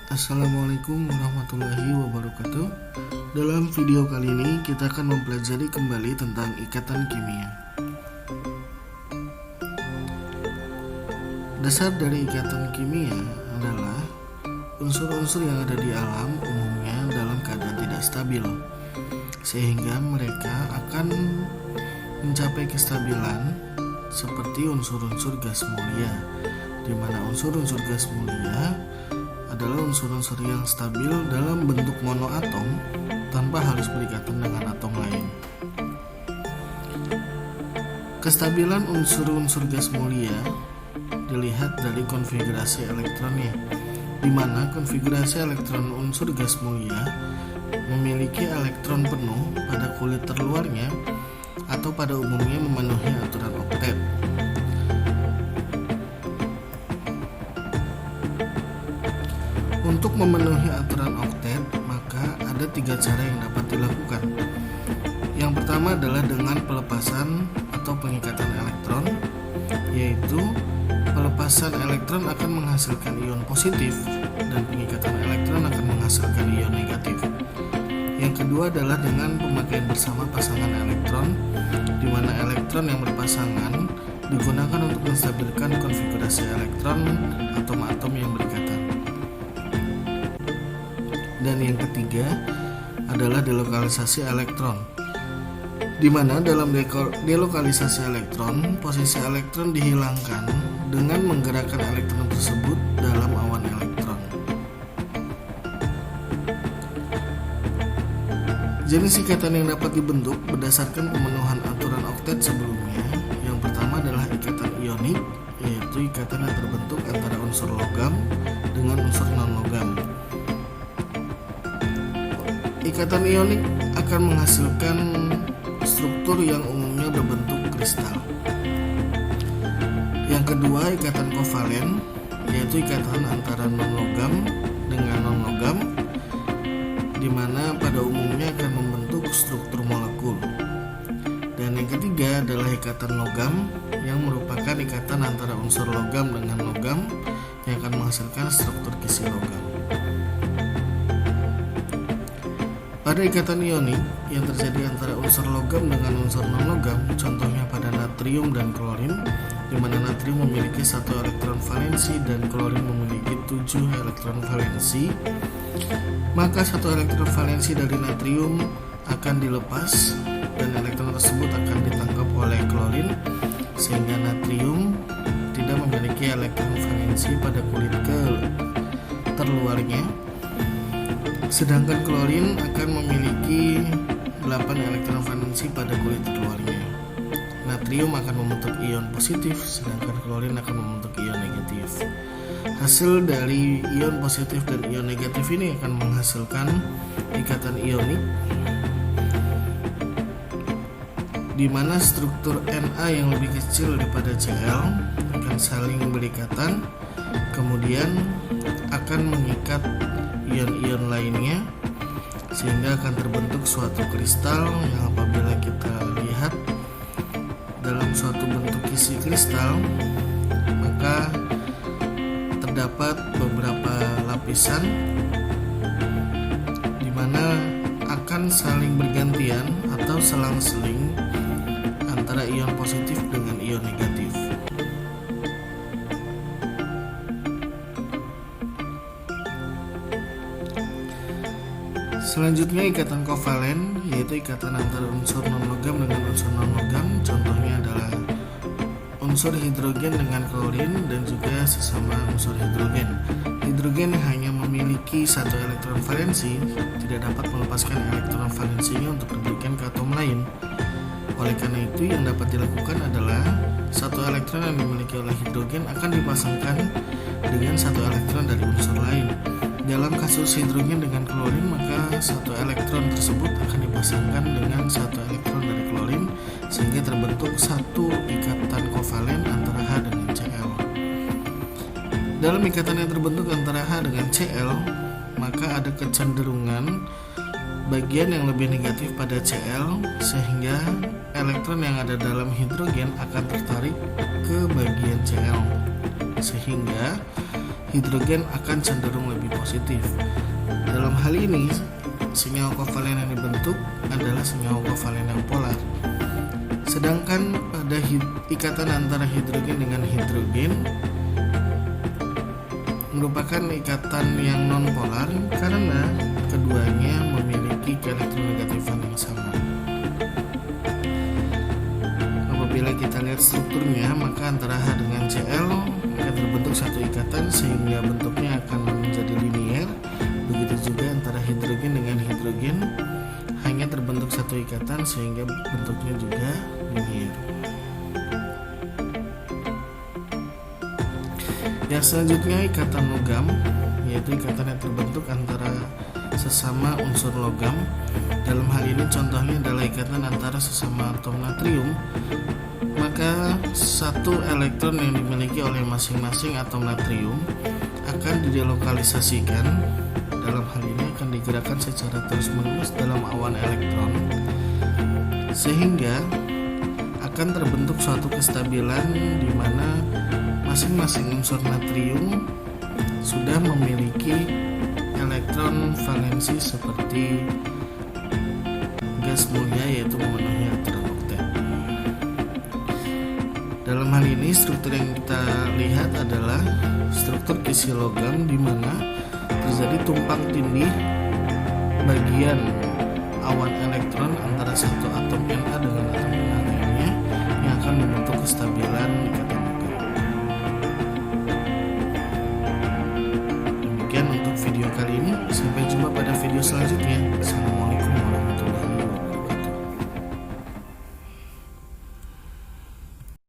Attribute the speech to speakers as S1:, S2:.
S1: Assalamualaikum warahmatullahi wabarakatuh. Dalam video kali ini kita akan mempelajari kembali tentang ikatan kimia. Dasar dari ikatan kimia adalah unsur-unsur yang ada di alam umumnya dalam keadaan tidak stabil, sehingga mereka akan mencapai kestabilan seperti unsur-unsur gas mulia, di mana unsur-unsur gas mulia adalah unsur-unsur yang stabil dalam bentuk monoatom tanpa harus berikatan dengan atom lain. Kestabilan unsur-unsur gas mulia dilihat dari konfigurasi elektronnya, di mana konfigurasi elektron unsur gas mulia memiliki elektron penuh pada kulit terluarnya atau pada umumnya memenuhi aturan oktet. Untuk memenuhi aturan oktet, maka ada 3 cara yang dapat dilakukan. Yang pertama adalah dengan pelepasan atau pengikatan elektron, yaitu pelepasan elektron akan menghasilkan ion positif dan pengikatan elektron akan menghasilkan ion negatif. Yang kedua adalah dengan pemakaian bersama pasangan elektron, di mana elektron yang berpasangan digunakan untuk menstabilkan konfigurasi elektron atom-atom yang berikatan. Dan yang ketiga adalah delokalisasi elektron, di mana dalam delokalisasi elektron, posisi elektron dihilangkan dengan menggerakkan elektron tersebut dalam awan elektron. Jenis ikatan yang dapat dibentuk berdasarkan pemenuhan aturan oktet sebelumnya. Yang pertama adalah ikatan ionik, yaitu ikatan yang terbentuk antara unsur logam dengan unsur non-logam. Ikatan ionik akan menghasilkan struktur yang umumnya berbentuk kristal. Yang kedua, ikatan kovalen, yaitu ikatan antara non-logam dengan non-logam, di mana pada umumnya akan membentuk struktur molekul. Dan yang ketiga adalah ikatan logam, yang merupakan ikatan antara unsur logam dengan logam yang akan menghasilkan struktur kisi logam. Pada ikatan ionik yang terjadi antara unsur logam dengan unsur non-logam, contohnya pada natrium dan klorin, di mana natrium memiliki 1 elektron valensi dan klorin memiliki 7 elektron valensi, maka 1 elektron valensi dari natrium akan dilepas dan elektron tersebut akan ditangkap oleh klorin, sehingga natrium tidak memiliki elektron valensi pada kulit terluarnya, sedangkan klorin akan memiliki 8 elektron valensi pada kulit terluarnya. Natrium akan membentuk ion positif, sedangkan klorin akan membentuk ion negatif. Hasil dari ion positif dan ion negatif ini akan menghasilkan ikatan ionik, di mana struktur Na yang lebih kecil daripada Cl akan saling berikatan, kemudian akan mengikat ion-ion lainnya, sehingga akan terbentuk suatu kristal yang apabila kita lihat dalam suatu bentuk kisi kristal, maka terdapat beberapa lapisan di mana akan saling bergantian atau selang-seling antara ion positif dengan ion negatif. Selanjutnya ikatan kovalen, yaitu ikatan antara unsur non-logam dengan unsur non-logam, contohnya adalah unsur hidrogen dengan klorin dan juga sesama unsur hidrogen. Hidrogen hanya memiliki 1 elektron valensi, tidak dapat melepaskan elektron valensinya untuk diberikan ke atom lain. Oleh karena itu, yang dapat dilakukan adalah 1 elektron yang dimiliki oleh hidrogen akan dipasangkan dengan 1 elektron dari unsur lain. Dalam kasus hidrogen dengan klorin, maka 1 elektron tersebut akan dipasangkan dengan 1 elektron dari klorin, sehingga terbentuk 1 ikatan kovalen antara H dengan Cl. Dalam ikatan yang terbentuk antara H dengan Cl, maka ada kecenderungan bagian yang lebih negatif pada Cl, sehingga elektron yang ada dalam hidrogen akan tertarik ke bagian Cl, sehingga hidrogen akan cenderung lebih positif. Dalam hal ini, senyawa kovalen yang dibentuk adalah senyawa kovalen yang polar. Sedangkan pada ikatan antara hidrogen dengan hidrogen merupakan ikatan yang non-polar karena keduanya memiliki keelektronegatifan yang sama. Apabila kita lihat strukturnya, maka antara H dengan Cl akan terbentuk satu ikatan sehingga bentuknya akan menjadi linier. Begitu juga antara hidrogen dengan hidrogen hanya terbentuk satu ikatan sehingga bentuknya juga linier. Yang selanjutnya ikatan logam, yaitu ikatan yang terbentuk antara sesama unsur logam. Dalam hal ini contohnya adalah ikatan antara sesama atom natrium. Maka satu elektron yang dimiliki oleh masing-masing atom natrium akan dilokalisasikan. Dalam hal ini akan digerakkan secara terus-menerus dalam awan elektron, sehingga akan terbentuk suatu kestabilan di mana masing-masing unsur natrium sudah memiliki elektron valensi seperti gas mulia, yaitu memenuhi elektron oktet. Dalam hal ini struktur yang kita lihat adalah struktur kisi logam di mana terjadi tumpang tindih bagian awan elektron antara satu atom Na dengan atom Na lainnya yang akan membentuk kestabilan ikatan